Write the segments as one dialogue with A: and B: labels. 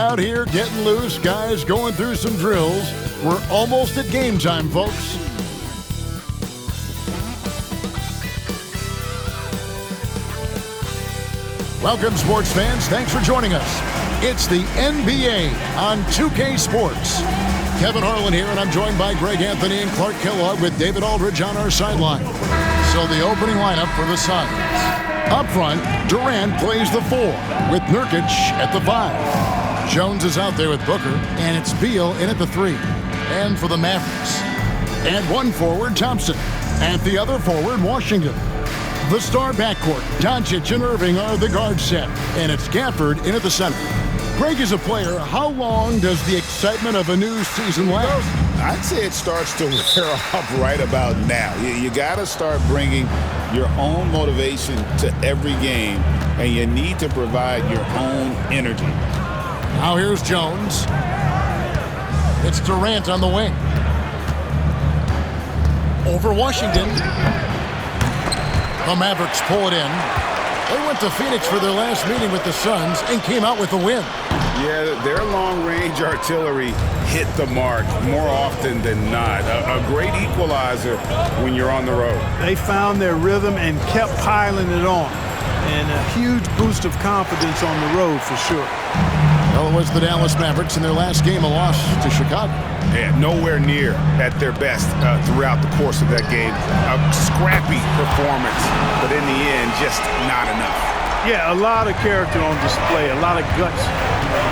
A: out here getting loose, guys going through some drills. We're almost at game time, folks. Welcome, sports fans. Thanks for joining us. It's the NBA on 2K Sports. Kevin Harlan here, and I'm joined by Greg Anthony and Clark Kellogg with David Aldridge on our sideline. So the opening lineup for the Suns. Up front, Durant plays the 4 with Nurkic at the 5. Jones is out there with Booker, and it's Beal in at the 3. And for the Mavericks, at one forward, Thompson. At the other forward, Washington. The star backcourt, Doncic and Irving are the guard set, and it's Gafford in at the center. Greg is a player. How long does the excitement of a new season last?
B: I'd say it starts to wear off right about now. You got to start bringing your own motivation to every game, and you need to provide your own energy.
A: Now here's Jones. It's Durant on the wing. Over Washington. The Mavericks pull it in. They went to Phoenix for their last meeting with the Suns and came out with a win.
B: Yeah, their long-range artillery hit the mark more often than not. A great equalizer when you're on the road.
C: They found their rhythm and kept piling it on. And a huge boost of confidence on the road for sure.
A: Well, it was the Dallas Mavericks in their last game, a loss to Chicago.
B: Yeah, nowhere near at their best throughout the course of that game. A scrappy performance, but in the end, just not enough.
C: Yeah, a lot of character on display, a lot of guts.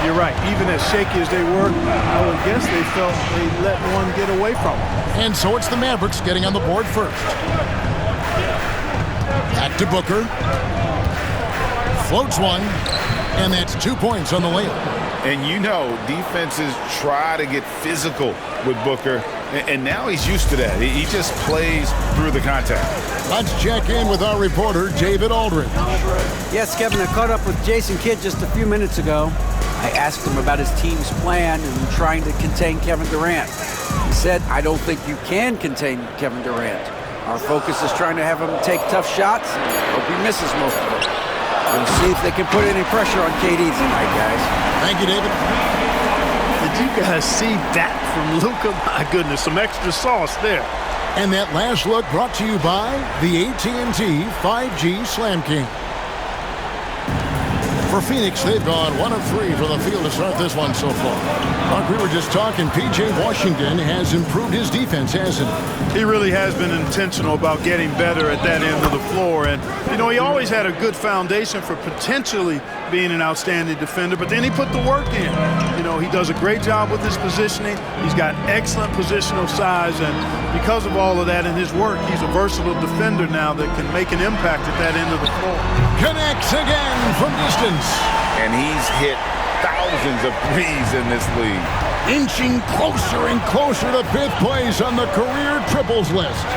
C: You're right. Even as shaky as they were, I would guess they felt they let one get away from them.
A: And so it's the Mavericks getting on the board first. Back to Booker. Floats one, and that's 2 points on the layup.
B: And you know, defenses try to get physical with Booker, and now he's used to that. He just plays through the contact.
A: Let's check in with our reporter, David Aldridge.
D: Yes, Kevin, I caught up with Jason Kidd just a few minutes ago. I asked him about his team's plan in trying to contain Kevin Durant. He said, I don't think you can contain Kevin Durant. Our focus is trying to have him take tough shots. Hope he misses most of them. We'll see if they can put any pressure on KD tonight, guys.
A: Thank you, David.
C: Did you guys see that from Luka? My goodness, some extra sauce there.
A: And that last look brought to you by the AT&T 5G Slam King. For Phoenix, they've gone 1 of 3 from the field to start this one so far. Mark, we were just talking, P.J. Washington has improved his defense, hasn't he?
C: He really has been intentional about getting better at that end of the floor. And, you know, he always had a good foundation for potentially being an outstanding defender, but then he put the work in. You know, he does a great job with his positioning. He's got excellent positional size, and because of all of that and his work, he's a versatile defender now that can make an impact at that end of the floor.
A: Connects again from distance.
B: And he's hit thousands of threes in this league.
A: Inching closer and closer to 5th place on the career triples list.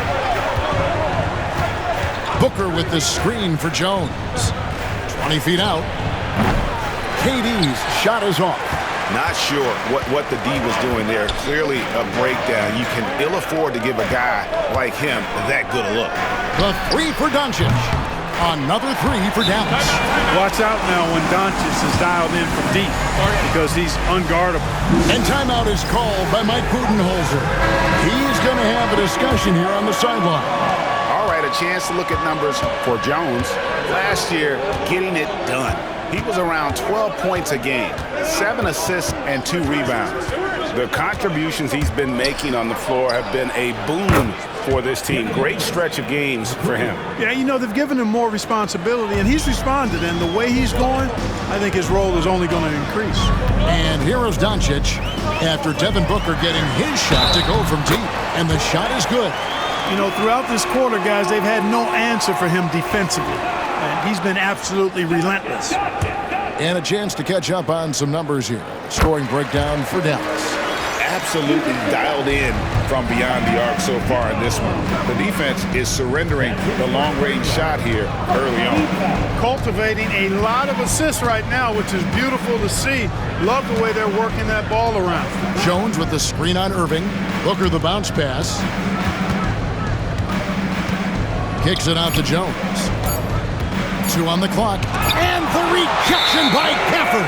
A: Booker with the screen for Jones. 20 feet out. KD's shot is off.
B: Not sure what the D was doing there. Clearly a breakdown. You can ill afford to give a guy like him that good a look.
A: The 3 for Doncic. Another 3 for Dallas.
C: Watch out now when Doncic is dialed in from deep because he's unguardable.
A: And timeout is called by Mike Budenholzer. He's going to have a discussion here on the sideline.
B: All right, a chance to look at numbers for Jones. Last year, getting it done. He was around 12 points a game, 7 assists and 2 rebounds. The contributions he's been making on the floor have been a boon for this team. Great stretch of games for him.
C: Yeah, you know, they've given him more responsibility, and he's responded. And the way he's going, I think his role is only going to increase.
A: And here is Doncic after Devin Booker getting his shot to go from deep. And the shot is good.
C: You know, throughout this quarter, guys, they've had no answer for him defensively. And he's been absolutely relentless.
A: And a chance to catch up on some numbers here. Scoring breakdown for Dallas.
B: Absolutely dialed in from beyond the arc so far in this one. The defense is surrendering the long-range shot here early on.
C: Cultivating a lot of assists right now, which is beautiful to see. Love the way they're working that ball around.
A: Jones with the screen on Irving. Booker the bounce pass. Kicks it out to Jones. 2 on the clock. And the rejection by Gafford.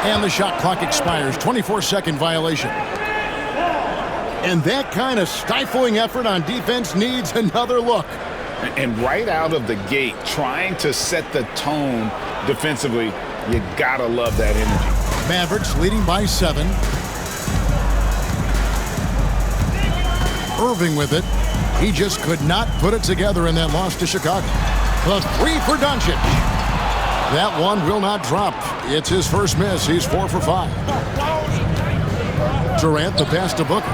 A: And the shot clock expires. 24-second violation. And that kind of stifling effort on defense needs another look.
B: And right out of the gate, trying to set the tone defensively, you gotta love that energy.
A: Mavericks leading by 7. Irving with it. He just could not put it together in that loss to Chicago. The 3 for Doncic. That one will not drop. It's his first miss. He's 4 for 5. Durant, the pass to Booker.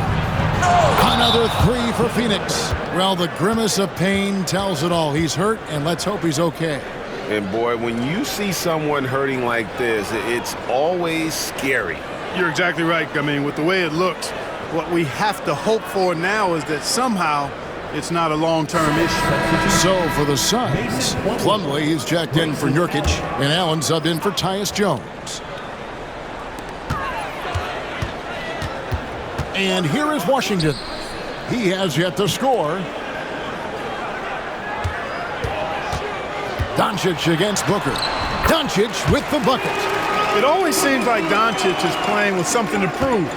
A: Another 3 for Phoenix. Well, the grimace of pain tells it all. He's hurt, and let's hope he's okay.
E: And boy, when you see someone hurting like this, it's always scary.
C: You're exactly right. I mean, with the way it looks, what we have to hope for now is that somehow it's not a long-term issue.
A: So for the Suns, Plumlee is checked in for Nurkic, and Allen subbed in for Tyus Jones. And here is Washington. He has yet to score. Doncic against Booker. Doncic with the bucket.
C: It always seems like Doncic is playing with something to prove.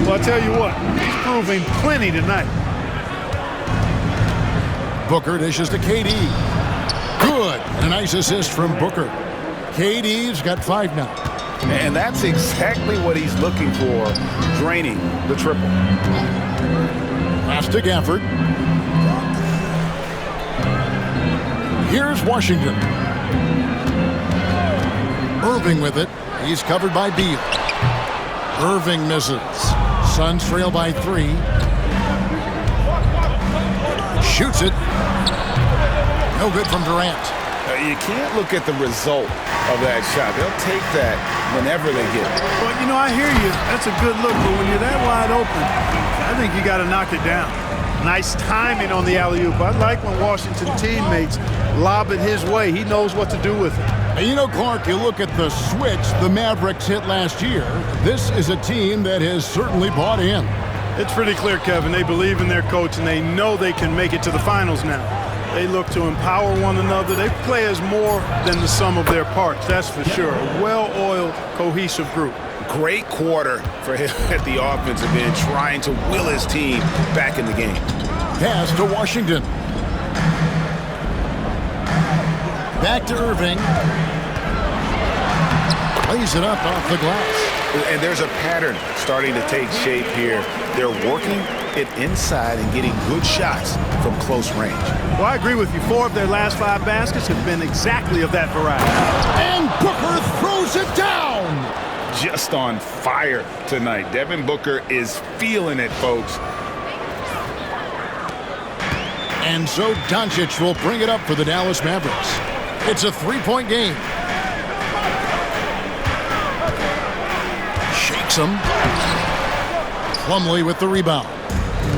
C: Well, I'll tell you what, he's proving plenty tonight.
A: Booker dishes to KD. Good. And a nice assist from Booker. KD's got 5 now.
B: And that's exactly what he's looking for, draining the triple.
A: Pass to Gafford. Here's Washington. Irving with it. He's covered by Beal. Irving misses. Suns trail by 3. Shoots it. No good from Durant.
B: You can't look at the result of that shot. They'll take that whenever they get it.
C: Well, you know, I hear you. That's a good look, but when you're that wide open, I think you got to knock it down. Nice timing on the alley-oop. I like when Washington teammates lob it his way. He knows what to do with it.
A: And you know, Clark, you look at the switch the Mavericks hit last year. This is a team that has certainly bought in.
C: It's pretty clear, Kevin. They believe in their coach, and they know they can make it to the finals now. They look to empower one another. They play as more than the sum of their parts, that's for sure. A well-oiled, cohesive group.
B: Great quarter for him at the offensive end, trying to will his team back in the game.
A: Pass to Washington. Back to Irving. Lays it up off the glass.
B: And there's a pattern starting to take shape here. They're working it inside and getting good shots from close range.
C: Well, I agree with you. 4 of their last 5 baskets have been exactly of that variety.
A: And Booker throws it down.
B: Just on fire tonight. Devin Booker is feeling it, folks.
A: And so Doncic will bring it up for the Dallas Mavericks. It's a 3-point game. Shakes him. Plumlee with the rebound.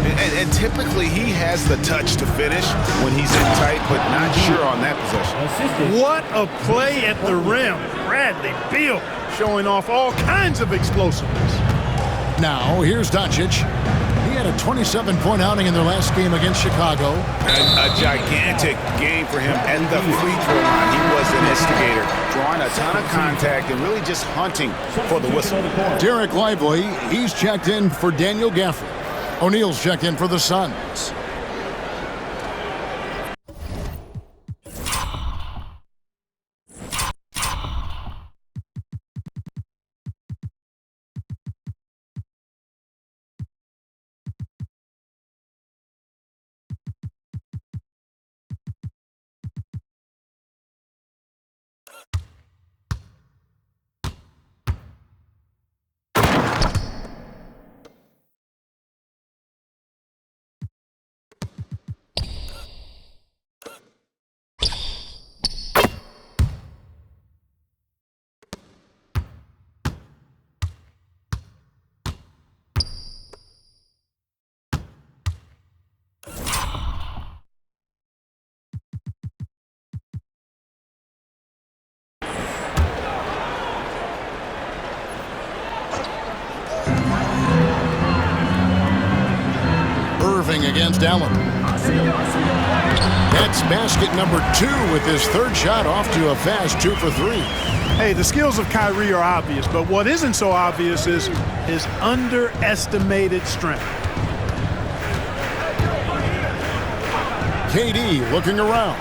B: And typically he has the touch to finish when he's in tight, but not sure on that possession.
C: What a play at the rim. Bradley Beal showing off all kinds of explosiveness.
A: Now, here's Doncic. He had a 27-point outing in their last game against Chicago.
B: A gigantic game for him at the free throw line. He was an instigator, drawing a ton of contact and really just hunting for the whistle.
A: Derek Lively, he's checked in for Daniel Gafford. O'Neal's checked in for the Suns. Against Allen. That's basket number 2 with his 3rd shot off to a fast 2 for 3.
C: Hey, the skills of Kyrie are obvious, but what isn't so obvious is his underestimated strength.
A: KD looking around.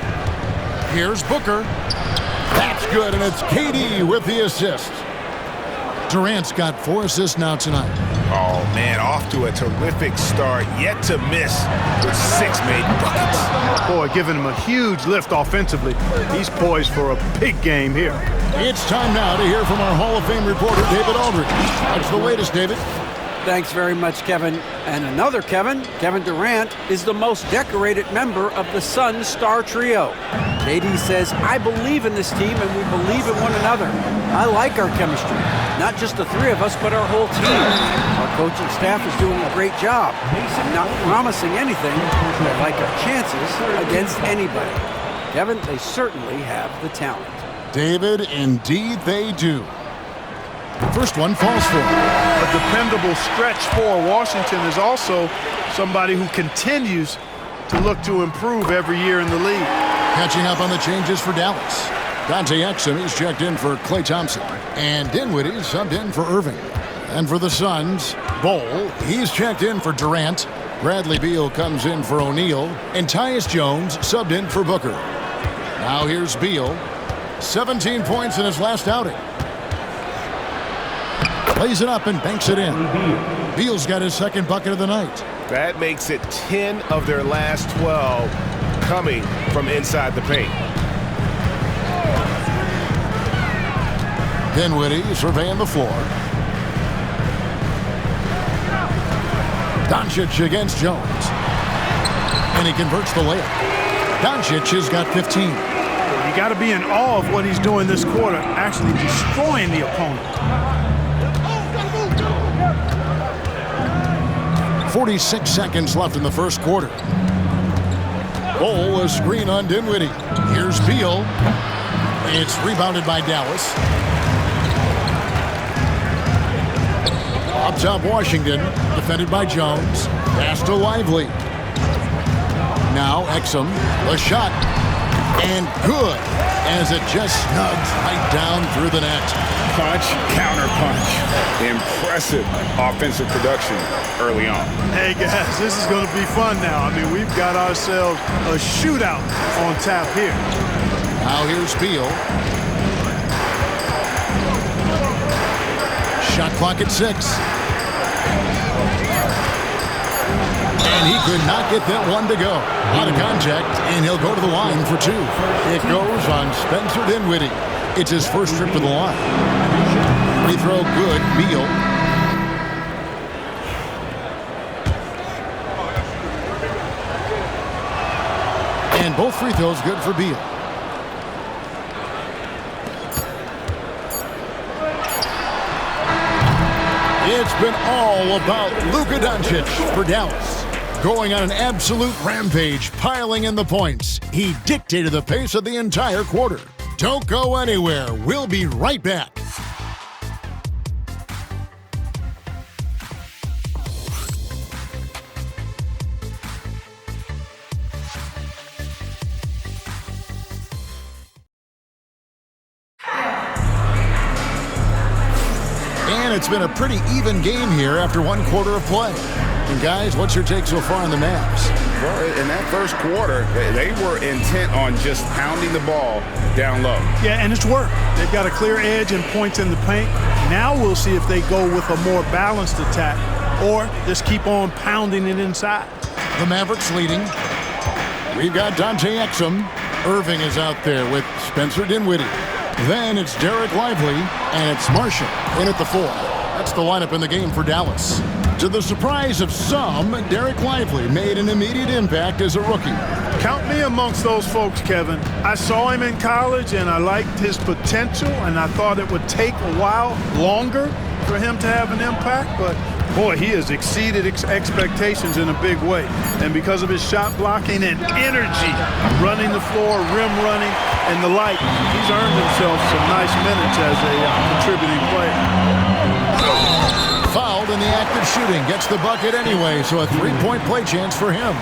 A: Here's Booker. That's good, and it's KD with the assist. Durant's got 4 assists now tonight.
E: Oh, man, off to a terrific start, yet to miss with 6 made buckets.
C: Boy, giving him a huge lift offensively. He's poised for a big game here.
A: It's time now to hear from our Hall of Fame reporter, David Aldridge. What's the latest, David?
D: Thanks very much, Kevin. And another Kevin, Kevin Durant, is the most decorated member of the SUNS star trio. KD says, I believe in this team and we believe in one another. I like our chemistry. Not just the 3 of us, but our whole team. Our coaching staff is doing a great job. I'm not promising anything, but I like our chances against anybody. Kevin, they certainly have the talent.
A: David, indeed they do. First one falls for him.
C: A dependable stretch for Washington is also somebody who continues to look to improve every year in the league.
A: Catching up on the changes for Dallas. Dante Exum is checked in for Klay Thompson. And Dinwiddie subbed in for Irving. And for the Suns, Bol, he's checked in for Durant. Bradley Beal comes in for O'Neal. And Tyus Jones subbed in for Booker. Now here's Beal. 17 points in his last outing. Plays it up and banks it in. Beal's got his second bucket of the night.
E: That makes it 10 of their last 12 coming from inside the paint.
A: Dinwiddie surveying the floor. Doncic against Jones. And he converts the layup. Doncic has got 15.
C: You got to be in awe of what he's doing this quarter, actually destroying the opponent.
A: 46 seconds left in the first quarter. Bol, a screen on Dinwiddie. Here's Beal. It's rebounded by Dallas. Up top, Washington, defended by Jones. Pass to Lively. Now Exum, a shot, and good, as it just snugs right down through the net.
B: Punch, counter punch. Impressive offensive production early on.
C: Hey guys, this is going to be fun now. I mean, we've got ourselves a shootout on tap here.
A: Now here's Beal. Shot clock at 6. And he could not get that one to go. Out of contact, and he'll go to the line for 2. It goes on Spencer Dinwiddie. It's his first trip to the line. Free throw good, Beal. And both free throws good for Beal. It's been all about Luka Doncic for Dallas. Going on an absolute rampage, piling in the points. He dictated the pace of the entire quarter. Don't go anywhere. We'll be right back. And it's been a pretty even game here after one quarter of play. And guys, what's your take so far on the Mavs?
B: Well, in that first quarter, they were intent on just pounding the ball down low.
C: Yeah, and it's worked. They've got a clear edge and points in the paint. Now we'll see if they go with a more balanced attack or just keep on pounding it inside.
A: The Mavericks leading. We've got Dante Exum. Irving is out there with Spencer Dinwiddie. Then it's Derek Lively, and it's Marshall in at the 4. That's the lineup in the game for Dallas. To the surprise of some, Derek Lively made an immediate impact as a rookie.
C: Count me amongst those folks, Kevin. I saw him in college, and I liked his potential, and I thought it would take a while longer for him to have an impact, but boy, he has exceeded expectations in a big way. And because of his shot blocking and energy, running the floor, rim running, and the like, he's earned himself some nice minutes as a contributing player.
A: Fouled in the act of shooting, gets the bucket anyway, so a 3-point play chance for him.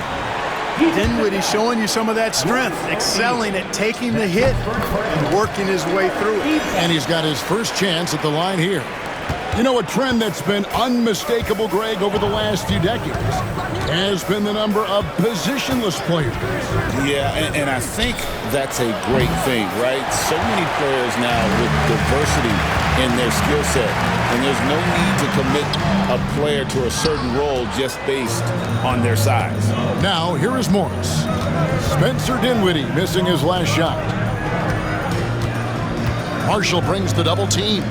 C: Dinwiddie showing you some of that strength, excelling at taking the hit and working his way through it.
A: And he's got his first chance at the line here. You know, a trend that's been unmistakable, Greg, over the last few decades has been the number of positionless players.
E: Yeah, and I think that's a great thing, right? So many players now with diversity in their skill set, and there's no need to commit a player to a certain role just based on their size.
A: Now, here is Morris. Spencer Dinwiddie missing his last shot. Marshall brings the double team.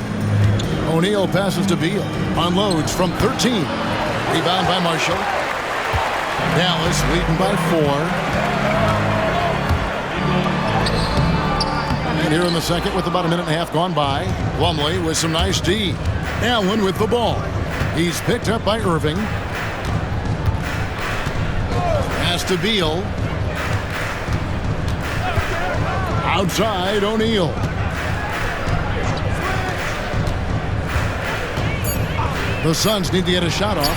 A: O'Neal passes to Beal. Unloads from 13. Rebound by Marshall. Dallas leading by 4. And here in the second with about a minute and a half gone by, Plumlee with some nice D. Allen with the ball. He's picked up by Irving. Pass to Beal. Outside, O'Neal. The Suns need to get a shot off.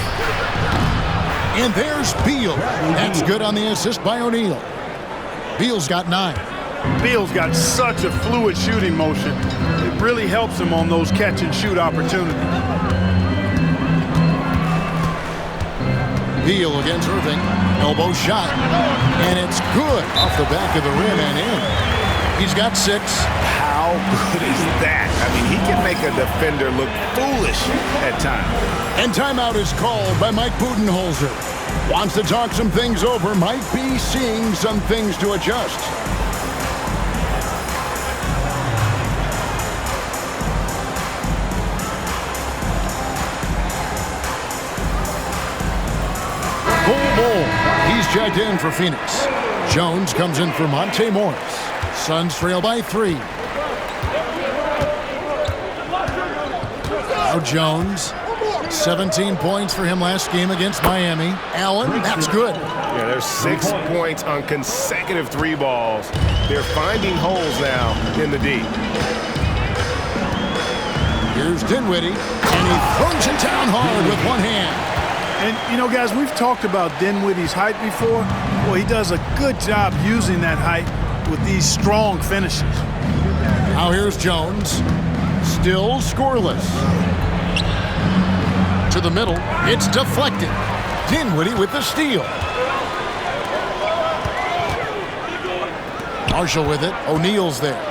A: And there's Beal. That's good on the assist by O'Neal. Beal's got 9.
C: Beal's got such a fluid shooting motion. It really helps him on those catch-and-shoot opportunities.
A: Beal against Irving. Elbow shot. And it's good off the back of the rim and in. He's got 6.
B: How good is that? I mean, he can make a defender look foolish at times.
A: And timeout is called by Mike Budenholzer. Wants to talk some things over. Might be seeing some things to adjust. Bull. He's checked in for Phoenix. Jones comes in for Monte Morris. Suns trail by 3. Now Jones. 17 points for him last game against Miami. Allen, that's good.
F: Yeah, there's 6 points on consecutive 3 balls. They're finding holes now in the D.
A: Here's Dinwiddie, and he throws it down hard with one hand.
C: And, you know, guys, we've talked about Dinwiddie's height before. Well, he does a good job using that height with these strong finishes.
A: Now here's Jones. Still scoreless. To the middle. It's deflected. Dinwiddie with the steal. Marshall with it. O'Neal's there.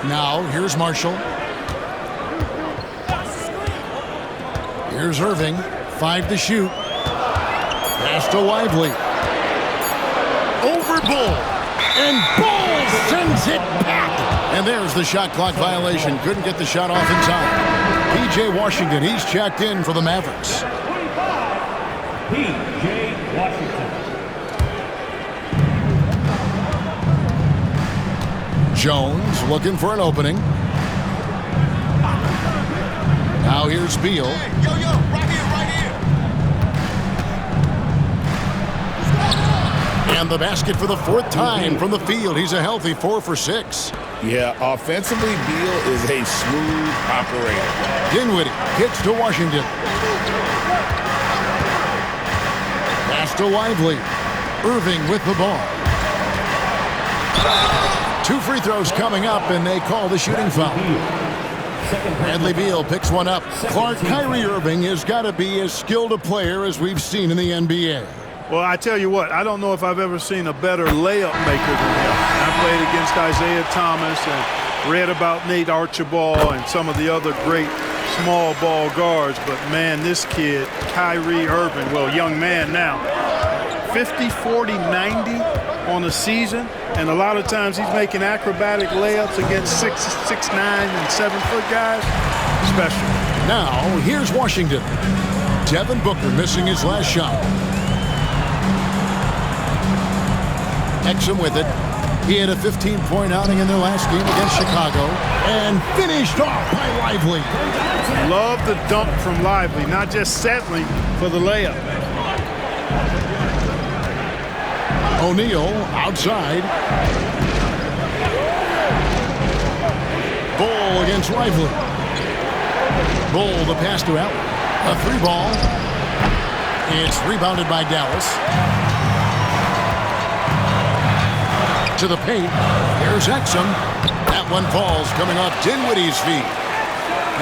A: Now here's Marshall. Here's Irving. 5 to shoot. Pass to Lively. Over Bull. And Bull sends it back. And there's the shot clock violation. Couldn't get the shot off in time. P.J. Washington, he's checked in for the Mavericks.
G: P.J. Washington.
A: Jones looking for an opening. Now here's Beal.
E: Right here.
A: And the basket for the 4th time from the field. He's a healthy 4 for 6.
E: Yeah, offensively, Beal is a smooth operator.
A: Dinwiddie kicks to Washington. Pass to Lively. Irving with the ball. 2 free throws coming up, and they call the shooting foul. Bradley Beal picks one up. Kyrie Irving has got to be as skilled a player as we've seen in the NBA.
C: Well, I tell you what, I don't know if I've ever seen a better layup maker than him. I played against Isaiah Thomas and read about Nate Archibald and some of the other great small ball guards, but man, this kid, Kyrie Irving, well, young man now, 50, 40, 90 on a season, and a lot of times he's making acrobatic layups against 6'9" and 7-foot guys. Special.
A: Now, here's Washington. Devin Booker missing his last shot. Exum with it. He had a 15-point outing in their last game against Chicago and finished off by Lively.
C: Love the dunk from Lively, not just settling for the layup.
A: O'Neal outside. Bull against Lively. Bull the pass to Allen. A 3 ball. It's rebounded by Dallas. To the paint. Here's Exum. That one falls coming off Dinwiddie's feet.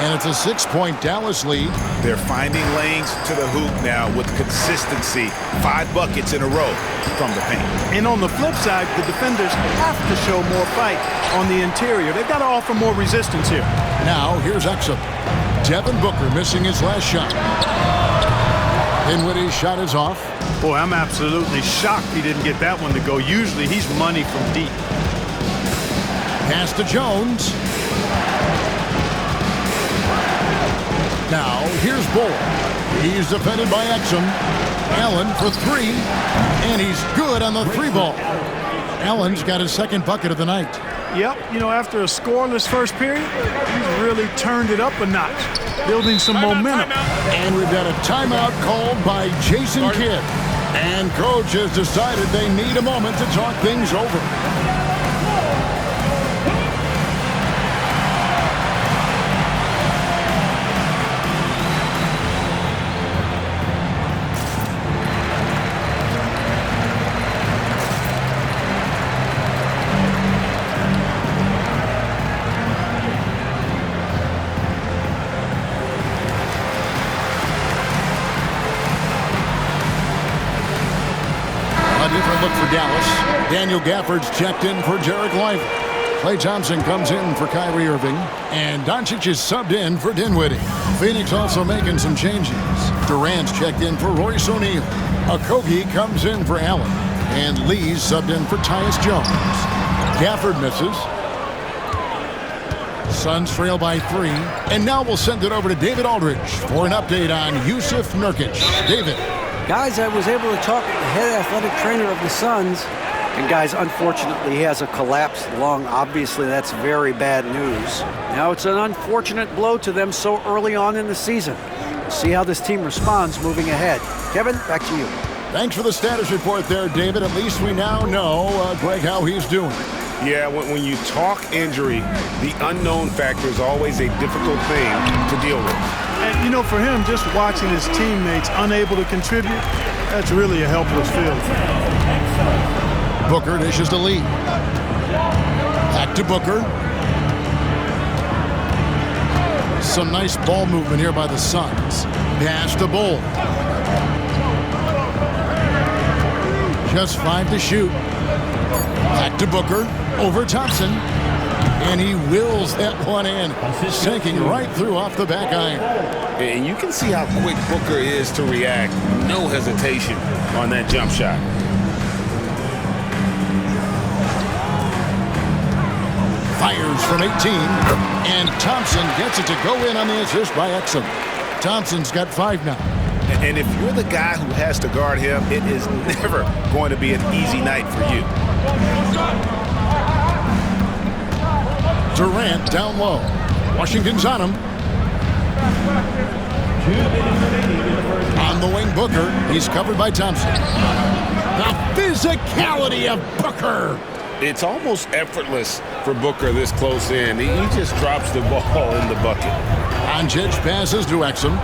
A: And it's a 6-point Dallas lead.
B: They're finding lanes to the hoop now with consistency. 5 buckets in a row from the paint.
C: And on the flip side, the defenders have to show more fight on the interior. They've got to offer more resistance here.
A: Now, here's Exum. Devin Booker missing his last shot. Dinwiddie's shot is off.
C: Boy, I'm absolutely shocked he didn't get that one to go. Usually, he's money from deep.
A: Pass to Jones. Now, here's Bull. He's defended by Exum. Allen for 3, and he's good on the 3-ball. Allen's got his second bucket of the night.
C: Yep, after a scoreless first period, he's really turned it up a notch, building some momentum.
A: And we've got a timeout called by Jason Kidd. And coach has decided they need a moment to talk things over. Different look for Dallas. Daniel Gafford's checked in for Jarek Lively. Klay Thompson comes in for Kyrie Irving. And Doncic is subbed in for Dinwiddie. Phoenix also making some changes. Durant's checked in for Royce O'Neal. Okogie comes in for Allen. And Lee's subbed in for Tyus Jones. Gafford misses. Suns trail by 3. And now we'll send it over to David Aldridge for an update on Yusuf Nurkic. David.
D: Guys, I was able to talk with the head athletic trainer of the Suns. And guys, unfortunately, he has a collapsed lung. Obviously, that's very bad news. Now, it's an unfortunate blow to them so early on in the season. We'll see how this team responds moving ahead. Kevin, back to you.
A: Thanks for the status report there, David. At least we now know, Greg, how he's doing.
B: Yeah, when you talk injury, the unknown factor is always a difficult thing to deal with.
C: And, for him, just watching his teammates unable to contribute, that's really a helpless feeling.
A: Booker dishes to Lee. Back to Booker. Some nice ball movement here by the Suns. Pass to Bull. Just 5 to shoot. Back to Booker. Over Thompson. And he wills that one in, sinking right through off the back iron.
B: And you can see how quick Booker is to react. No hesitation on that jump shot.
A: Fires from 18. And Thompson gets it to go in on the assist by Exum. Thompson's got 5 now.
B: And if you're the guy who has to guard him, it is never going to be an easy night for you.
A: Durant down low. Washington's on him. On the wing, Booker. He's covered by Thompson. The physicality of Booker.
B: It's almost effortless for Booker this close in. He just drops the ball in the bucket.
A: Doncic passes to Exum.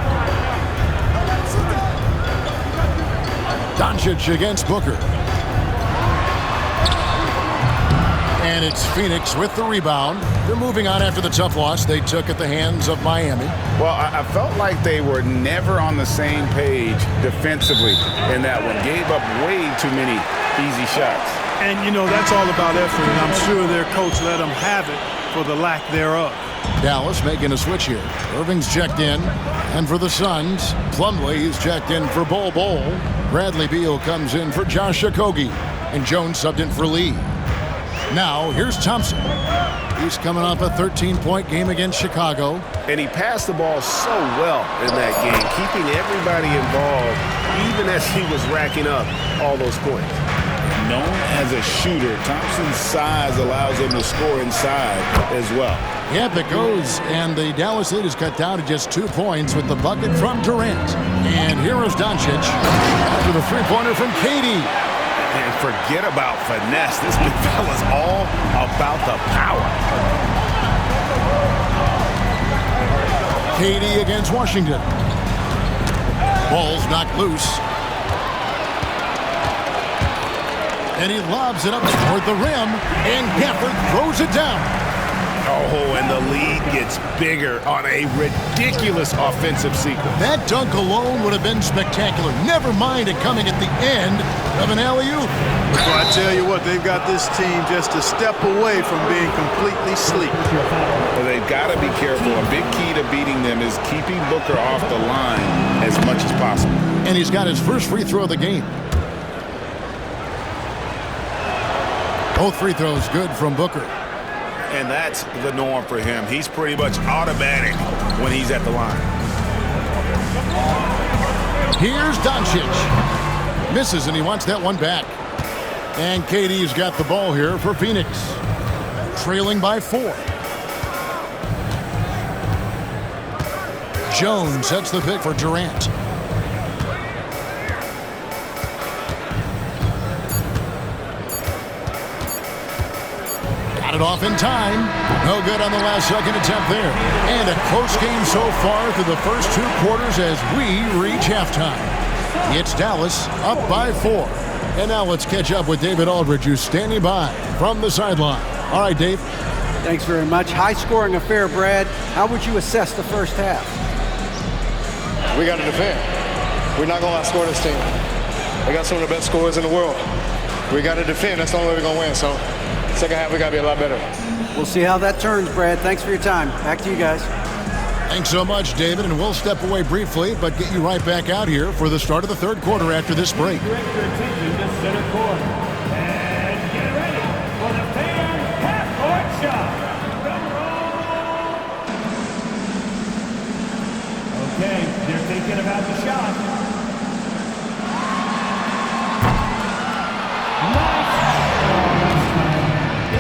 A: Doncic against Booker. And it's Phoenix with the rebound. They're moving on after the tough loss they took at the hands of Miami.
B: Well, I felt like they were never on the same page defensively in that one. Gave up way too many easy shots.
C: And, that's all about effort, and I'm sure their coach let them have it for the lack thereof.
A: Dallas making a switch here. Irving's checked in. And for the Suns, Plumlee is checked in for Bol Bol. Bradley Beal comes in for Josh Okogie. And Jones subbed in for Lee. Now, here's Thompson. He's coming off a 13-point game against Chicago.
B: And he passed the ball so well in that game, keeping everybody involved, even as he was racking up all those points.
E: Known as a shooter, Thompson's size allows him to score inside as well.
A: Yep, it goes. And the Dallas lead is cut down to just 2 points with the bucket from Durant. And here is Doncic after the three-pointer from KD.
B: And forget about finesse. This big fella's all about the power.
A: KD against Washington. Ball's knocked loose. And he lobs it up toward the rim, and Gafford throws it down.
F: Oh, and the lead gets bigger on a ridiculous offensive sequence.
A: That dunk alone would have been spectacular. Never mind it coming at the end of an alley-oop.
C: Well, I tell you what, they've got this team just a step away from being completely sleek.
E: Well, they've got to be careful. A big key to beating them is keeping Booker off the line as much as possible.
A: And he's got his first free throw of the game. Both free throws good from Booker.
B: And that's the norm for him. He's pretty much automatic when he's at the line.
A: Here's Doncic. Misses, and he wants that one back. And KD's got the ball here for Phoenix. Trailing by 4. Jones sets the pick for Durant. Got it off in time. No good on the last second attempt there. And a close game so far through the first 2 quarters as we reach halftime. It's Dallas up by 4. And now let's catch up with David Aldridge, who's standing by from the sideline. All right, Dave.
D: Thanks very much. High-scoring affair, Brad. How would you assess the first half?
G: We got to defend. We're not going to outscore this team. They got some of the best scorers in the world. We got to defend. That's the only way we're going to win. So second half, we got to be a lot better.
D: We'll see how that turns, Brad. Thanks for your time. Back to you guys.
A: Thanks so much, David, and we'll step away briefly, but get you right back out here for the start of the third quarter after this break.
H: Direct your attention to center court. And get ready for the fan half-court shot. Okay, they're thinking about the shot. Nice.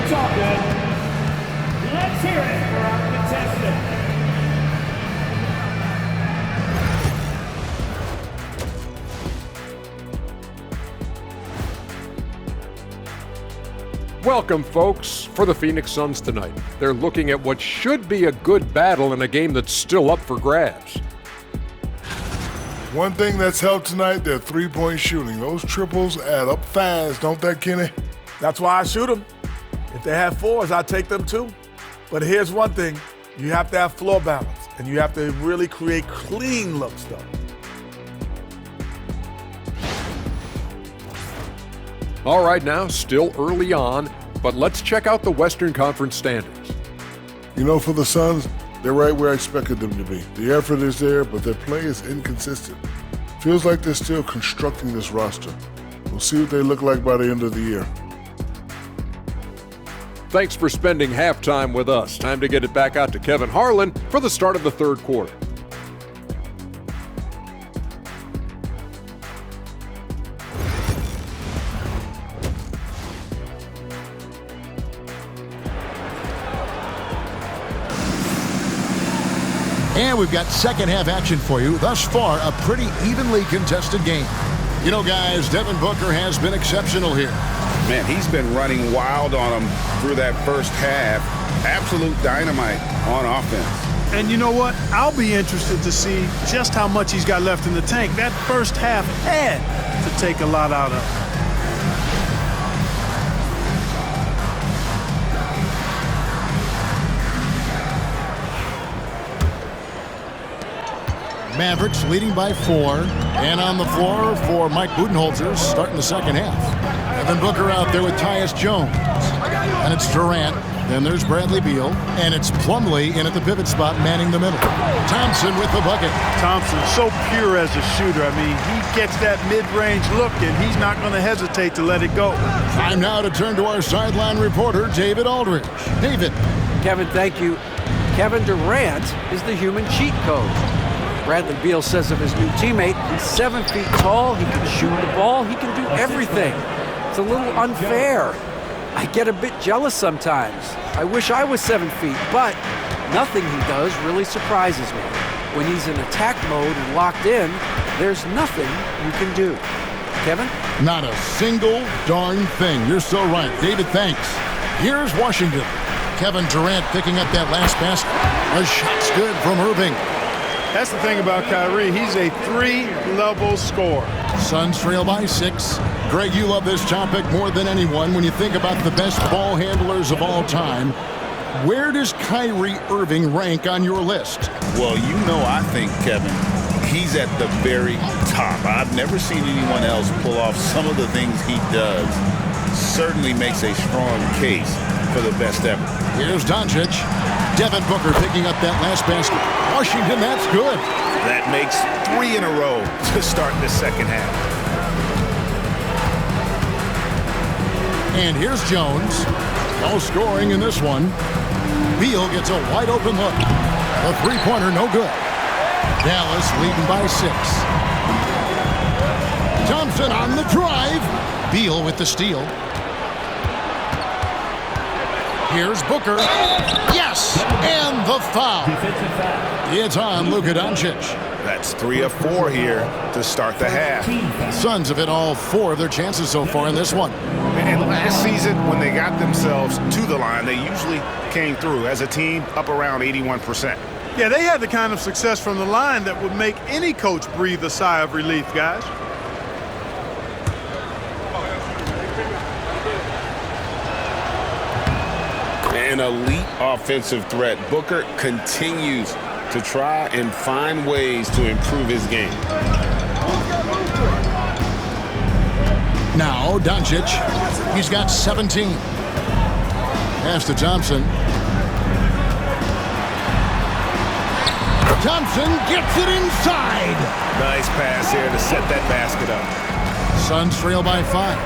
H: It's all good. Let's hear it for our contestant.
I: Welcome, folks, for the Phoenix Suns tonight. They're looking at what should be a good battle in a game that's still up for grabs.
J: One thing that's helped tonight, their three-point shooting. Those triples add up fast, don't they, Kenny?
K: That's why I shoot them. If they have 4s, I take them too. But here's one thing. You have to have floor balance, and you have to really create clean looks, though.
I: All right, now, still early on, but let's check out the Western Conference standings.
J: You know, for the Suns, they're right where I expected them to be. The effort is there, but their play is inconsistent. Feels like they're still constructing this roster. We'll see what they look like by the end of the year.
I: Thanks for spending halftime with us. Time to get it back out to Kevin Harlan for the start of the third quarter.
A: And we've got second half action for you. Thus far, a pretty evenly contested game. You know, guys, Devin Booker has been exceptional here.
B: Man, he's been running wild on them through that first half. Absolute dynamite on offense.
C: And you know what? I'll be interested to see just how much he's got left in the tank. That first half had to take a lot out of him.
A: Mavericks leading by 4. And on the floor for Mike Budenholzer starting the second half. Devin Booker out there with Tyus Jones. And it's Durant. Then there's Bradley Beal. And it's Plumlee in at the pivot spot manning the middle. Thompson with the bucket.
C: Thompson, so pure as a shooter. I mean, he gets that mid-range look, and he's not going to hesitate to let it go.
A: Time now to turn to our sideline reporter, David Aldridge. David.
D: Kevin, thank you. Kevin Durant is the human cheat code. Bradley Beal says of his new teammate, he's 7 feet tall, he can shoot the ball, he can do everything. It's a little unfair. I get a bit jealous sometimes. I wish I was 7 feet, but nothing he does really surprises me. When he's in attack mode and locked in, there's nothing you can do. Kevin?
A: Not a single darn thing. You're so right. David, thanks. Here's Washington. Kevin Durant picking up that last basket. A shot's good from Irving.
C: That's the thing about Kyrie. He's a 3-level scorer.
A: Suns trail by 6. Greg, you love this topic more than anyone. When you think about the best ball handlers of all time, where does Kyrie Irving rank on your list?
E: Well, I think, Kevin, he's at the very top. I've never seen anyone else pull off some of the things he does. Certainly makes a strong case for the best ever.
A: Here's Doncic. Devin Booker picking up that last basket. Washington, that's good.
B: That makes 3 in a row to start the second half.
A: And here's Jones. No scoring in this one. Beal gets a wide open look. The three-pointer, no good. Dallas leading by 6. Thompson on the drive. Beal with the steal. Here's Booker. Yes! And the foul. It's on Luka Doncic.
B: That's 3 of 4 here to start the half.
A: Suns have hit all 4 of their chances so far in this one.
B: And last season, when they got themselves to the line, they usually came through as a team up around 81%.
C: Yeah, they had the kind of success from the line that would make any coach breathe a sigh of relief, guys.
E: An elite offensive threat. Booker continues to try and find ways to improve his game.
A: Now, Doncic. He's got 17. Pass to Thompson. Thompson gets it inside.
B: Nice pass here to set that basket up.
A: Suns trail by 5.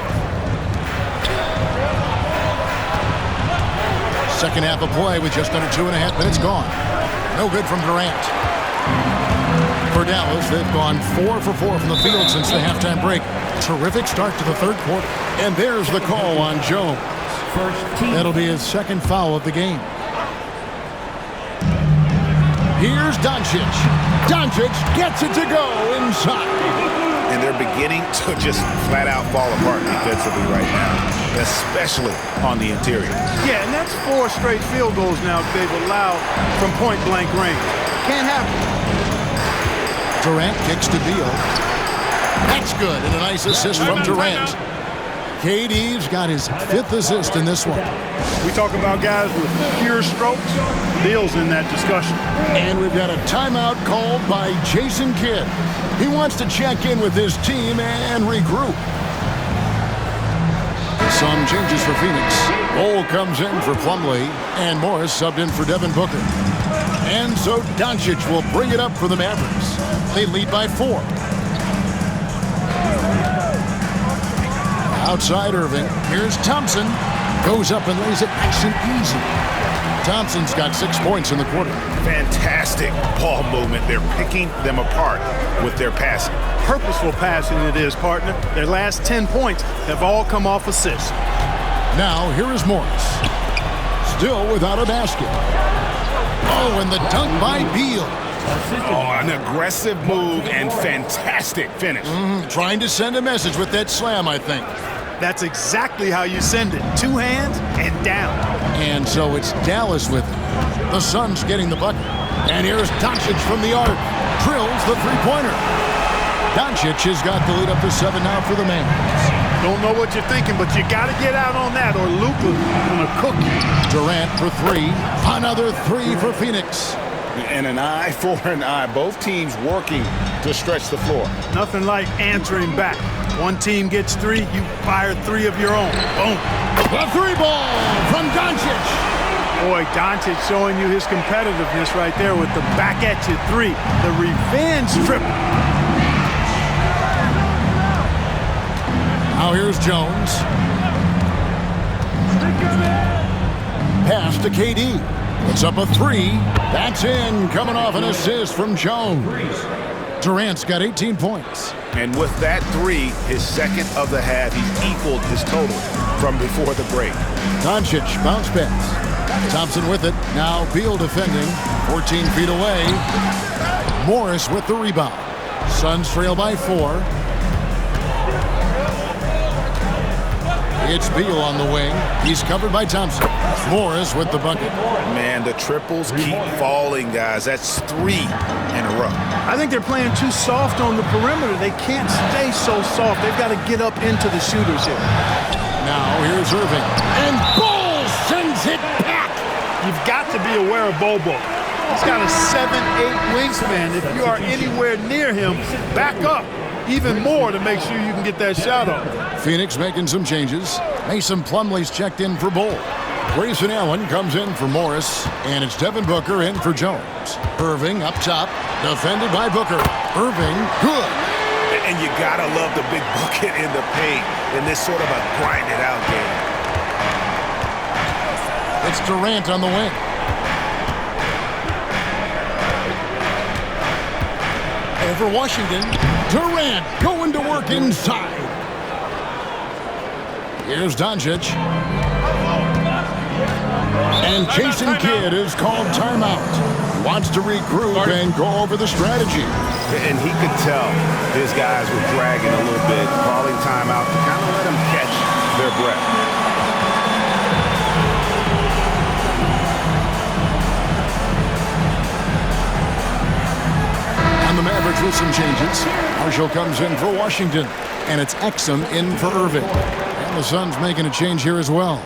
A: Second half of play with just under 2.5 minutes gone. No good from Durant. For Dallas, they've gone 4 for 4 from the field since the halftime break. Terrific start to the third quarter. And there's the call on Jones. That'll be his second foul of the game. Here's Doncic. Doncic gets it to go inside.
B: And they're beginning to just flat out fall apart defensively right now, especially on the interior.
C: Yeah, and that's 4 straight field goals now they've allowed from point-blank range. Can't happen.
A: Durant kicks to Beal. That's good, and a nice assist from Durant. KD's got his 5th assist in this one.
C: We talk about guys with pure strokes. Beal's in that discussion.
A: And we've got a timeout called by Jason Kidd. He wants to check in with his team and regroup. Some changes for Phoenix. Cole comes in for Plumlee, and Morris subbed in for Devin Booker. And so Doncic will bring it up for the Mavericks. They lead by 4. Outside Irving. Here's Thompson. Goes up and lays it nice and easy. Thompson's got 6 points in the quarter.
B: Fantastic ball movement. They're picking them apart with their passing.
C: Purposeful passing it is, partner. Their last 10 points have all come off assists.
A: Now, here is Morris. Still without a basket. Oh, and the dunk by Beal.
B: Oh, an aggressive move and fantastic finish.
A: Trying to send a message with that slam, I think.
C: That's exactly how you send it. 2 hands and down.
A: And so it's Dallas with it. The Suns getting the bucket. And here's Doncic from the arc. Drills the three-pointer. Doncic has got the lead up to 7 now for the Mavs.
C: Don't know what you're thinking, but you got to get out on that or Luka's going to cook you.
A: Durant for 3. Another 3 for Phoenix.
E: And an eye for an eye. Both teams working to stretch the floor.
C: Nothing like answering back. One team gets 3, you fire 3 of your own. Boom.
A: The 3 ball from Doncic.
C: Boy, Doncic showing you his competitiveness right there with the back at you 3. The revenge triple.
A: Now here's Jones. Pass to KD. It's up a 3. That's in. Coming off an assist from Jones. Durant's got 18 points.
B: And with that 3, his second of the half, he's equaled his total from before the break.
A: Doncic bounce pass. Thompson with it. Now Beal defending. 14 feet away. Morris with the rebound. Suns trail by 4. It's Beal on the wing. He's covered by Thompson. Morris with the bucket.
B: Man, the triples keep falling, guys. That's 3 in a row.
C: I think they're playing too soft on the perimeter. They can't stay so soft. They've got to get up into the shooters here.
A: Now here's Irving. And Ball sends it back.
C: You've got to be aware of Bobo. He's got a 7'8" wingspan. If you are anywhere near him, back up even more to make sure you can get that shot off.
A: Phoenix making some changes. Mason Plumlee's checked in for Bull. Grayson Allen comes in for Morris, and it's Devin Booker in for Jones. Irving up top, defended by Booker. Irving, good.
B: And you gotta love the big bucket in the paint in this sort of a grind-it-out game.
A: It's Durant on the wing. Over Washington, Durant going to work inside. Here's Doncic. And Jason Kidd is called timeout. Wants to regroup and go over the strategy.
B: And he could tell his guys were dragging a little bit, calling timeout to kind of let them catch their breath.
A: And the Mavericks with some changes. Marshall comes in for Washington, and it's Exum in for Irving. And the Suns making a change here as well.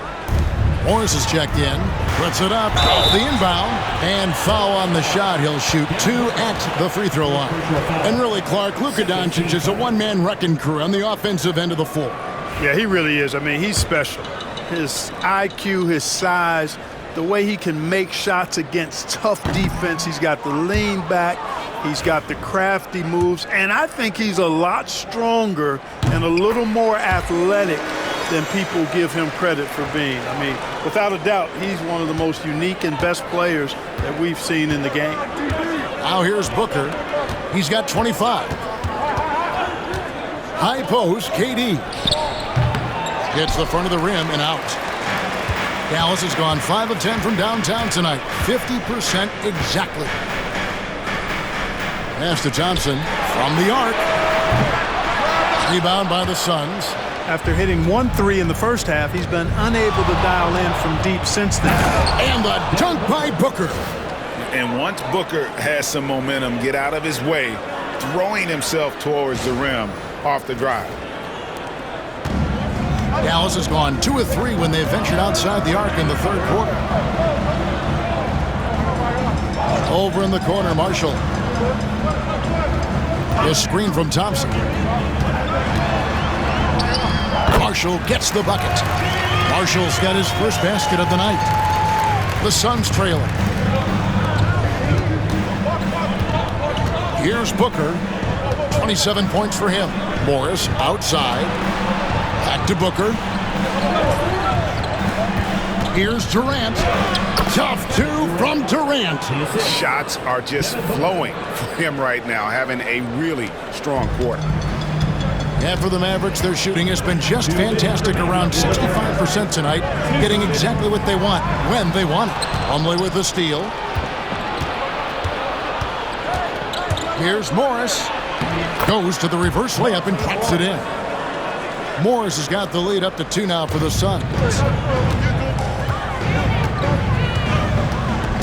A: Morris is checked in, puts it up, off the inbound, and foul on the shot. He'll shoot 2 at the free throw line. And really, Clark, Luka Doncic is a one-man wrecking crew on the offensive end of the floor.
C: Yeah, he really is. I mean, he's special. His IQ, his size, the way he can make shots against tough defense. He's got the lean back. He's got the crafty moves. And I think he's a lot stronger and a little more athletic than people give him credit for being. I mean, without a doubt, he's one of the most unique and best players that we've seen in the game.
A: Now here's Booker. He's got 25. High post, KD. Hits the front of the rim and out. Dallas has gone 5 of 10 from downtown tonight. 50% exactly. Pass to Johnson from the arc. Rebound by the Suns.
C: After hitting 1 3 in the first half, he's been unable to dial in from deep since then.
A: And the dunk by Booker.
B: And once Booker has some momentum, get out of his way, throwing himself towards the rim off the drive.
A: Dallas has gone 2 of 3 when they ventured outside the arc in the third quarter. Over in the corner, Marshall. The screen from Thompson. Marshall gets the bucket. Marshall's got his first basket of the night. The Suns trailing. Here's Booker. 27 points for him. Morris outside. Back to Booker. Here's Durant. Tough 2 from Durant.
B: Shots are just flowing for him right now, having a really strong quarter.
A: And for the Mavericks, their shooting has been just fantastic, around 65% tonight, getting exactly what they want, when they want it. Plumlee with the steal. Here's Morris. Goes to the reverse layup and drops it in. Morris has got the lead up to 2 now for the Suns.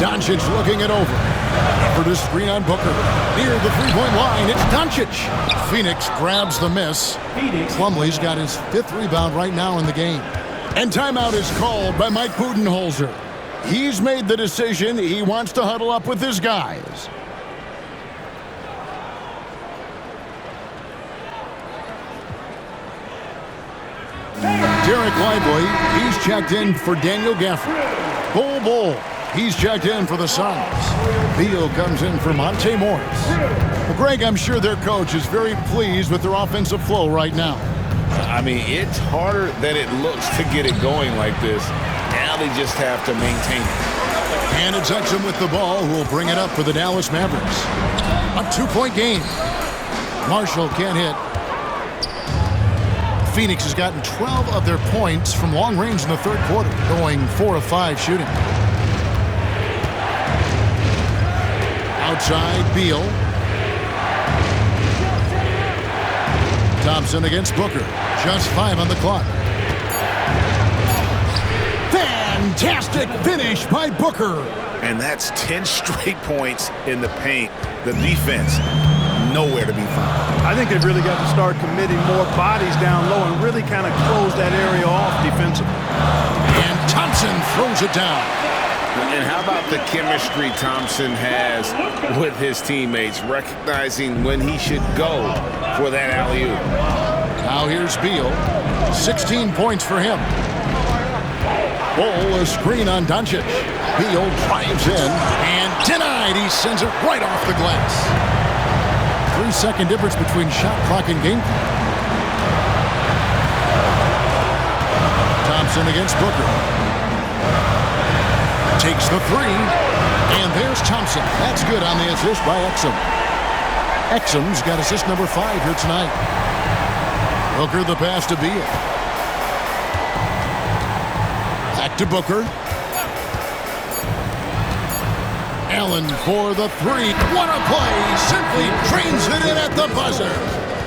A: Doncic looking it over. For the screen on Booker. Near the three-point line, it's Doncic. Phoenix grabs the miss. Plumlee's got his 5th rebound right now in the game. And timeout is called by Mike Budenholzer. He's made the decision. He wants to huddle up with his guys. Derek Lively, he's checked in for Daniel Gafford. Bull, he's checked in for the Suns. Beal comes in for Monte Morris. Well, Greg, I'm sure their coach is very pleased with their offensive flow right now.
E: I mean, it's harder than it looks to get it going like this. Now they just have to maintain it.
A: And it's Exum with the ball, who will bring it up for the Dallas Mavericks. A 2-point game. Marshall can't hit. Phoenix has gotten 12 of their points from long range in the third quarter, going 4 of 5 shooting. Outside, Beal. Thompson against Booker. Just 5 on the clock. Fantastic finish by Booker.
B: And that's 10 straight points in the paint. The defense, nowhere to be found.
C: I think they've really got to start committing more bodies down low and really kind of close that area off defensively.
A: And Thompson throws it down.
B: And how about the chemistry Thompson has with his teammates, recognizing when he should go for that alley-oop.
A: Now here's Beal. 16 points for him. Bull, a screen on Doncic. Beal drives in and denied. He sends it right off the glass. 3-second difference between shot clock and game clock. Thompson against Booker. Takes the three. And there's Thompson. That's good on the assist by Exum. Exum's got assist number 5 here tonight. Booker the pass to Beal. Back to Booker. Allen for the three. What a play! Simply trains it in at the buzzer.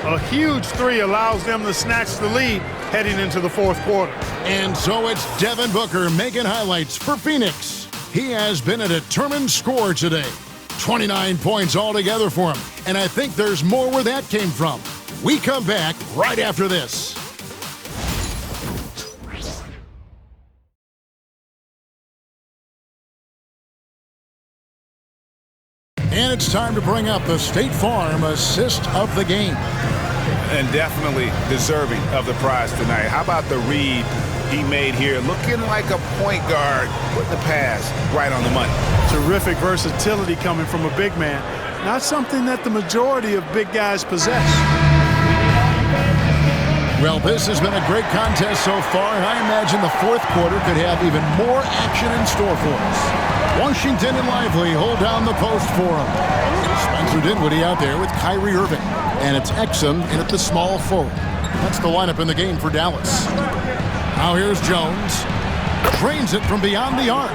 C: A huge three allows them to snatch the lead heading into the fourth quarter.
A: And so it's Devin Booker making highlights for Phoenix. He has been a determined scorer today. 29 points altogether for him. And I think there's more where that came from. We come back right after this. And it's time to bring up the State Farm assist of the game.
B: And definitely deserving of the prize tonight. How about the read he made here? Looking like a point guard with the pass right on the money.
C: Terrific versatility coming from a big man. Not something that the majority of big guys possess.
A: Well, this has been a great contest so far, and I imagine the fourth quarter could have even more action in store for us. Washington and Lively hold down the post for him. Spencer Dinwiddie out there with Kyrie Irving. And it's Exum in at the small forward. That's the lineup in the game for Dallas. Now here's Jones. Drains it from beyond the arc.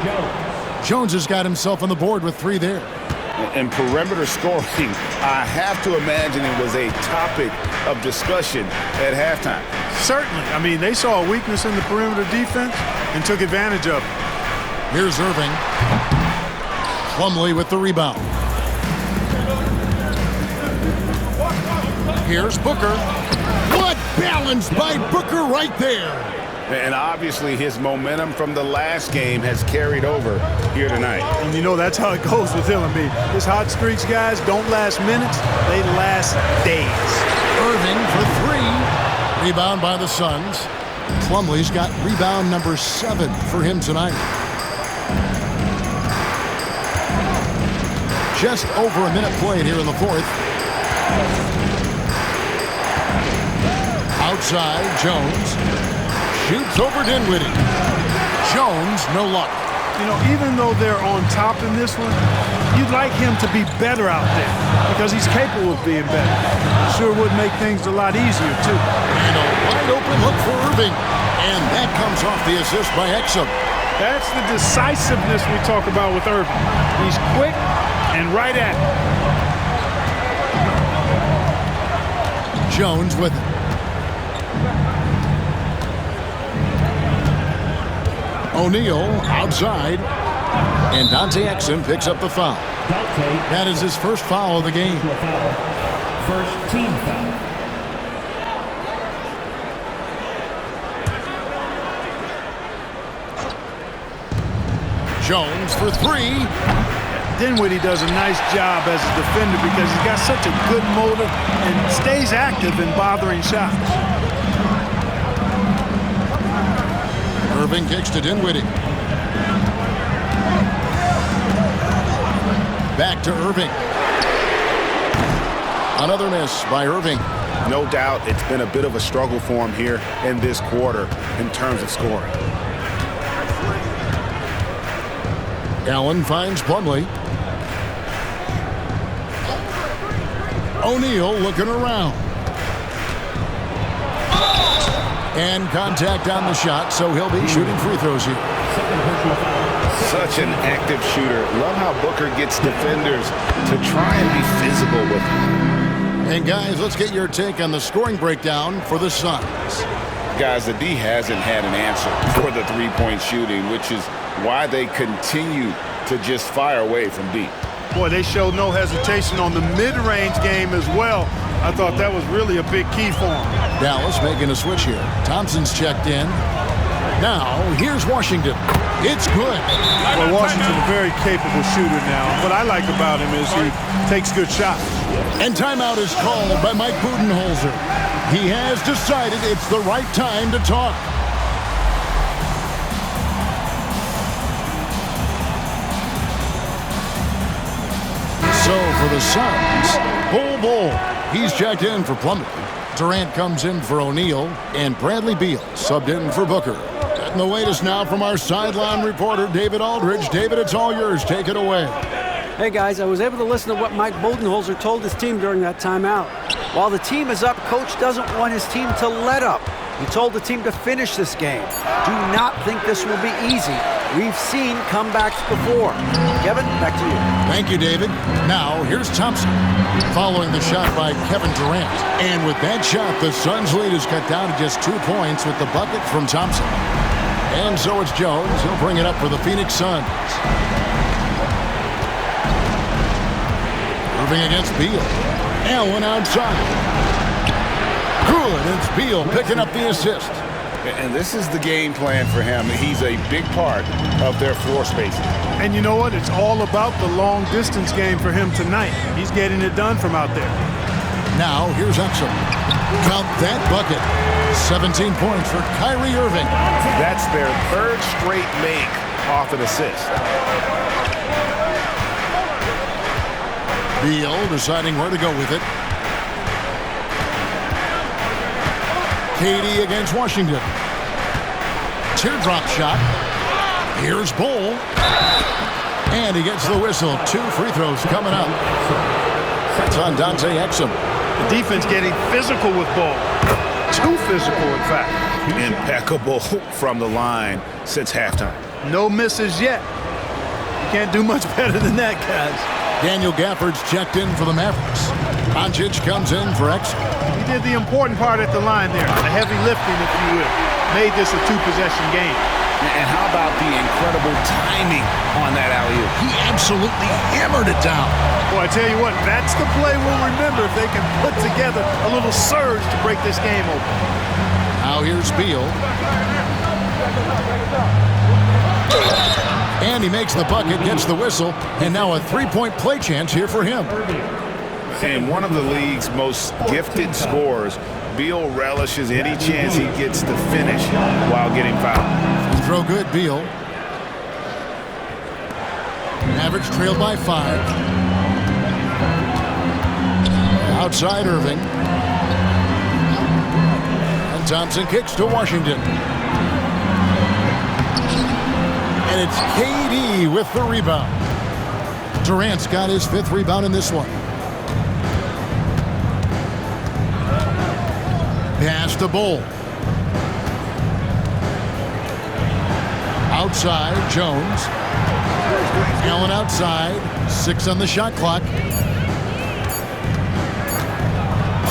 A: Jones has got himself on the board with 3 there.
B: And perimeter scoring, I have to imagine it was a topic of discussion at halftime.
C: Certainly. I mean, they saw a weakness in the perimeter defense and took advantage of it.
A: Here's Irving. Plumlee with the rebound. Here's Booker. What balance by Booker right there.
B: And obviously his momentum from the last game has carried over here tonight.
C: And you know that's how it goes with him. I mean, his hot streaks, guys, don't last minutes. They last days.
A: Irving for 3. Rebound by the Suns. Plumlee's got rebound number 7 for him tonight. Just over a minute played here in the fourth. Outside, Jones shoots over Dinwiddie. Jones, no luck.
C: You know, even though they're on top in this one, you'd like him to be better out there because he's capable of being better. Sure would make things a lot easier, too.
A: And a wide open look for Irving. And that comes off the assist by Exum.
C: That's the decisiveness we talk about with Irving. He's quick and right at
A: it. Jones with it. O'Neal outside. And Dante Exum picks up the foul. That is his first foul of the game.
H: First team foul.
A: Jones for 3.
C: Dinwiddie does a nice job as a defender because he's got such a good motor and stays active in bothering shots.
A: Irving kicks to Dinwiddie. Back to Irving. Another miss by Irving.
B: No doubt it's been a bit of a struggle for him here in this quarter in terms of scoring.
A: Allen finds Plumlee. O'Neal looking around. And contact on the shot, so he'll be shooting free throws here.
B: Such an active shooter. Love how Booker gets defenders to try and be physical with him.
A: And guys, let's get your take on the scoring breakdown for the Suns.
E: guys, the D hasn't had an answer for the three-point shooting, which is why they continue to just fire away from deep.
C: Boy, they showed no hesitation on the mid-range game as well. I thought that was really a big key for them.
A: Dallas making a switch here. Thompson's checked in. Now, here's Washington. It's good.
C: Well, Washington's a very capable shooter now. What I like about him is he takes good shots.
A: And timeout is called by Mike Budenholzer. He has decided it's the right time to talk. So for the Suns, Bull. He's checked in for Plumlee. Durant comes in for O'Neal, and Bradley Beal subbed in for Booker. And the latest now from our sideline reporter, David Aldridge. David, it's all yours. Take it away.
D: Hey, guys, I was able to listen to what Mike Budenholzer told his team during that timeout. While the team is up, Coach doesn't want his team to let up. He told the team to finish this game. Do not think this will be easy. We've seen comebacks before. Kevin, back to you.
A: Thank you, David. Now, here's Thompson, following the shot by Kevin Durant. And with that shot, the Suns' lead is cut down to just 2 points with the bucket from Thompson. And so it's Jones. He'll bring it up for the Phoenix Suns. Moving against Beal. Allen outside. Good. It's Beal picking up the assist.
E: And this is the game plan for him. He's a big part of their floor spacing.
C: And you know what? It's all about the long-distance game for him tonight. He's getting it done from out there.
A: Now, here's Exum. Count that bucket. 17 points for Kyrie Irving.
F: That's their third straight make off an assist.
A: Beal deciding where to go with it. KD against Washington. Teardrop shot. Here's Bull. And he gets the whistle. 2 free throws coming up. That's on Dante Exum.
C: The defense getting physical with Bull. Too physical, in fact.
B: Impeccable from the line since halftime.
C: No misses yet. You can't do much better than that, guys.
A: Daniel Gafford's checked in for the Mavericks. Doncic comes in for Exum.
C: He did the important part at the line there, the heavy lifting, if you will. Made this a 2-possession game.
E: And how about the incredible timing on that alley-oop?
A: He absolutely hammered it down.
C: Well, I tell you what, that's the play we'll remember if they can put together a little surge to break this game open.
A: Now here's Beal. And he makes the bucket, gets the whistle, and now a 3-point play chance here for him.
B: And one of the league's most gifted scorers, Beal relishes any chance he gets to finish while getting fouled.
A: Free throw good, Beal. Mavericks trailed by 5. Outside Irving. And Thompson kicks to Washington. And it's KD with the rebound. Durant's got his 5th rebound in this one. Pass to Bull. Outside, Jones. Allen outside. 6 on the shot clock.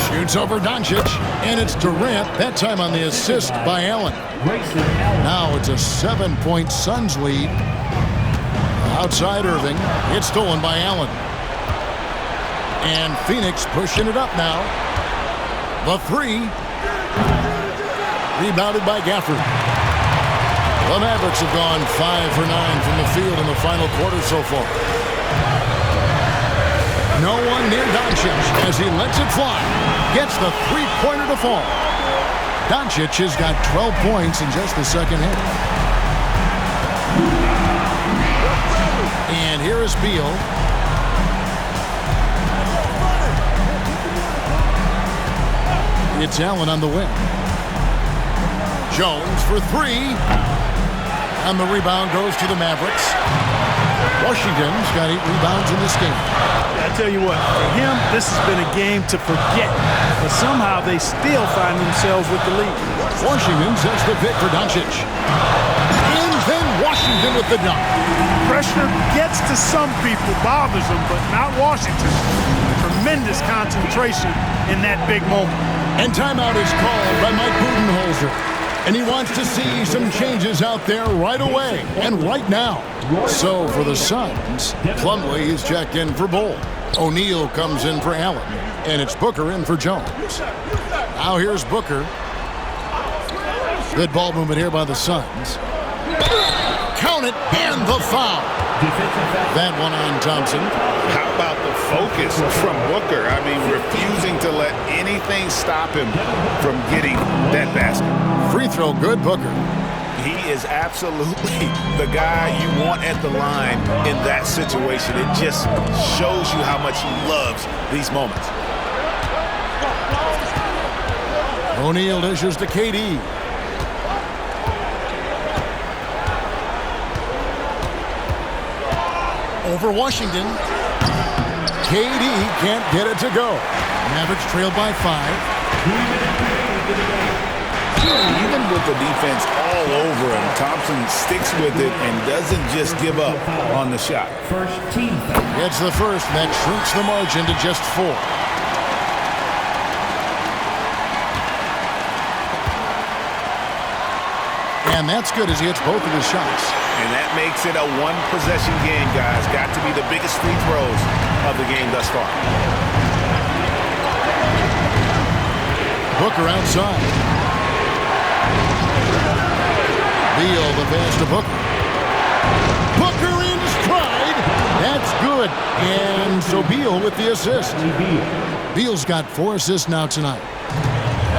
A: Shoots over Doncic. And it's Durant, that time on the assist by Allen. Now it's a 7-point Suns lead. Outside Irving. It's stolen by Allen. And Phoenix pushing it up now. The 3. Rebounded by Gafford. The Mavericks have gone 5 for 9 from the field in the final quarter so far. No one near Doncic as he lets it fly. Gets the 3-pointer to fall. Doncic has got 12 points in just the second half. And here is Beal. It's Allen on the wing. Jones for 3. And the rebound goes to the Mavericks. Washington's got 8 rebounds in this game.
C: I tell you what, for him, this has been a game to forget. But somehow they still find themselves with the lead.
A: Washington sets the pick for Doncic. And then Washington with the dunk.
C: Pressure gets to some people, bothers them, but not Washington. Tremendous concentration in that big moment.
A: And timeout is called by Mike Budenholzer. And he wants to see some changes out there right away and right now. So for the Suns, Plumlee is checked in for Bull. O'Neal comes in for Allen. And it's Booker in for Jones. Now here's Booker. Good ball movement here by the Suns. Count it, and the foul. That one on Thompson.
B: How about the focus from Booker? I mean, refusing to let anything stop him from getting that basket.
A: Free throw, good, Booker.
B: He is absolutely the guy you want at the line in that situation. It just shows you how much he loves these moments.
A: O'Neal dishes to KD. Over Washington. KD can't get it to go. Mavericks trailed by 5.
B: Even with the defense all over him, Thompson sticks with it and doesn't just give up on the shot.
A: Gets the first, and that shrinks the margin to just 4. And that's good as he hits both of his shots.
B: And that makes it a one-possession game, guys. Got to be the biggest free throws of the game thus far.
A: Booker outside. Beal the pass to Booker. Booker in stride. That's good. And so Beal with the assist. Beal's got 4 assists now tonight.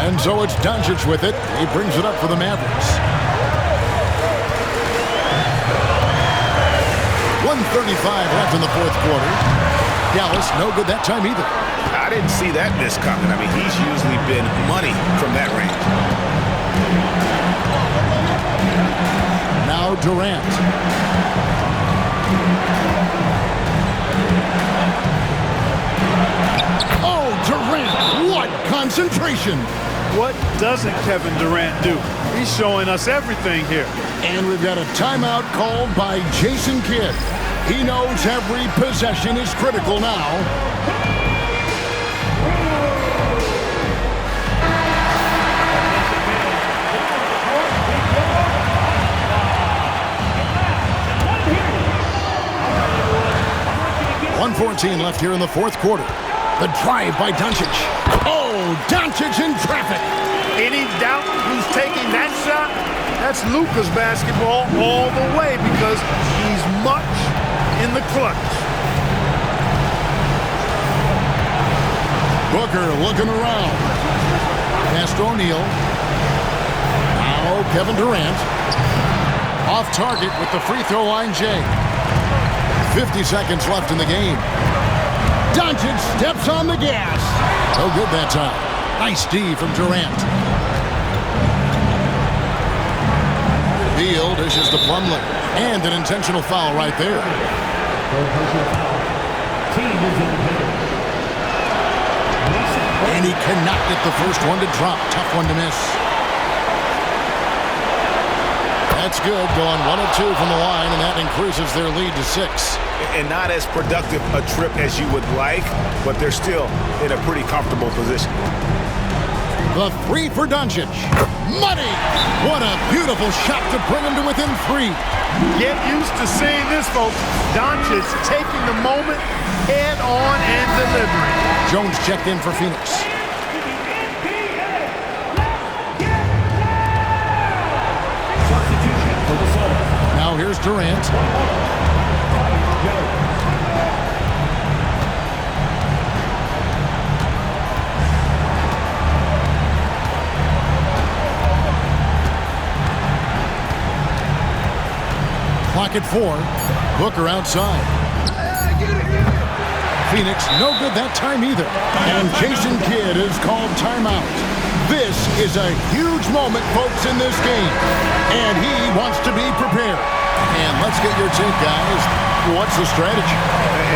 A: And so it's Doncic with it. He brings it up for the Mavericks. 1:35 left in the fourth quarter. Dallas, no good that time either.
B: I didn't see that miss coming. I mean, he's usually been money from that range.
A: Now Durant. Oh, Durant, what concentration.
C: What doesn't Kevin Durant do? He's showing us everything here.
A: And we've got a timeout called by Jason Kidd. He knows every possession is critical now. .114 left here in the fourth quarter. The drive by Doncic. Oh, Doncic in traffic.
C: Any doubt who's taking that shot? That's Luka's basketball all the way because he's much in the clutch.
A: Booker looking around. Past O'Neal. Now Kevin Durant. Off target with the free throw line, Jay. 50 seconds left in the game. Doncic steps on the gas. No good that time. Nice D from Durant. Beal dishes to Plumlee. And an intentional foul right there. And he cannot get the first one to drop. Tough one to miss. That's good, going 1 of 2 from the line, and that increases their lead to 6.
B: And not as productive a trip as you would like, but they're still in a pretty comfortable position.
A: The 3 for Doncic. Money! What a beautiful shot to bring him to within 3.
C: Get used to seeing this, folks. Doncic taking the moment head on and delivering.
A: Jones checked in for Phoenix. Now here's Durant. Clock at 4. Booker outside. Phoenix, no good that time either. And Jason Kidd is called timeout. This is a huge moment, folks, in this game. And he wants to be prepared. And let's get your take, guys. What's the strategy?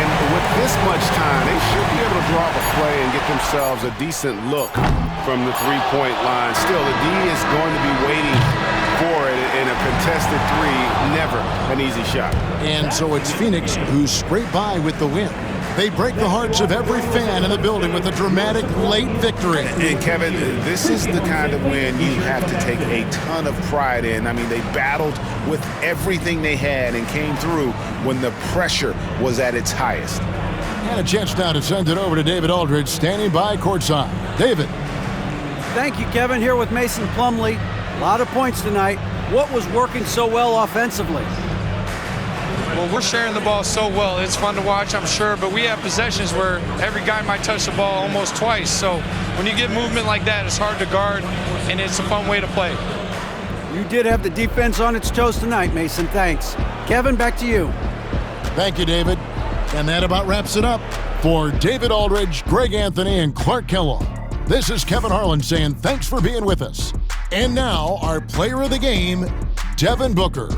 F: And with this much time, they should be able to draw up a play and get themselves a decent look from the three-point line. Still, the D is going to be waiting for it in a contested 3. Never an easy shot.
A: And so it's Phoenix who's scraped by with the win. They break the hearts of every fan in the building with a dramatic late victory.
B: And Kevin, this is the kind of win you have to take a ton of pride in. I mean, they battled with everything they had and came through when the pressure was at its highest.
A: And a chance now to send it over to David Aldridge, standing by courtside. David.
D: Thank you, Kevin. Here with Mason Plumlee. A lot of points tonight. What was working so well offensively?
L: Well, we're sharing the ball so well. It's fun to watch, I'm sure, but we have possessions where every guy might touch the ball almost twice. So when you get movement like that, it's hard to guard, and it's a fun way to play.
D: You did have the defense on its toes tonight, Mason. Thanks. Kevin, back to you.
A: Thank you, David. And that about wraps it up. For David Aldridge, Greg Anthony, and Clark Kellogg, this is Kevin Harlan saying thanks for being with us. And now, our player of the game, Devin Booker.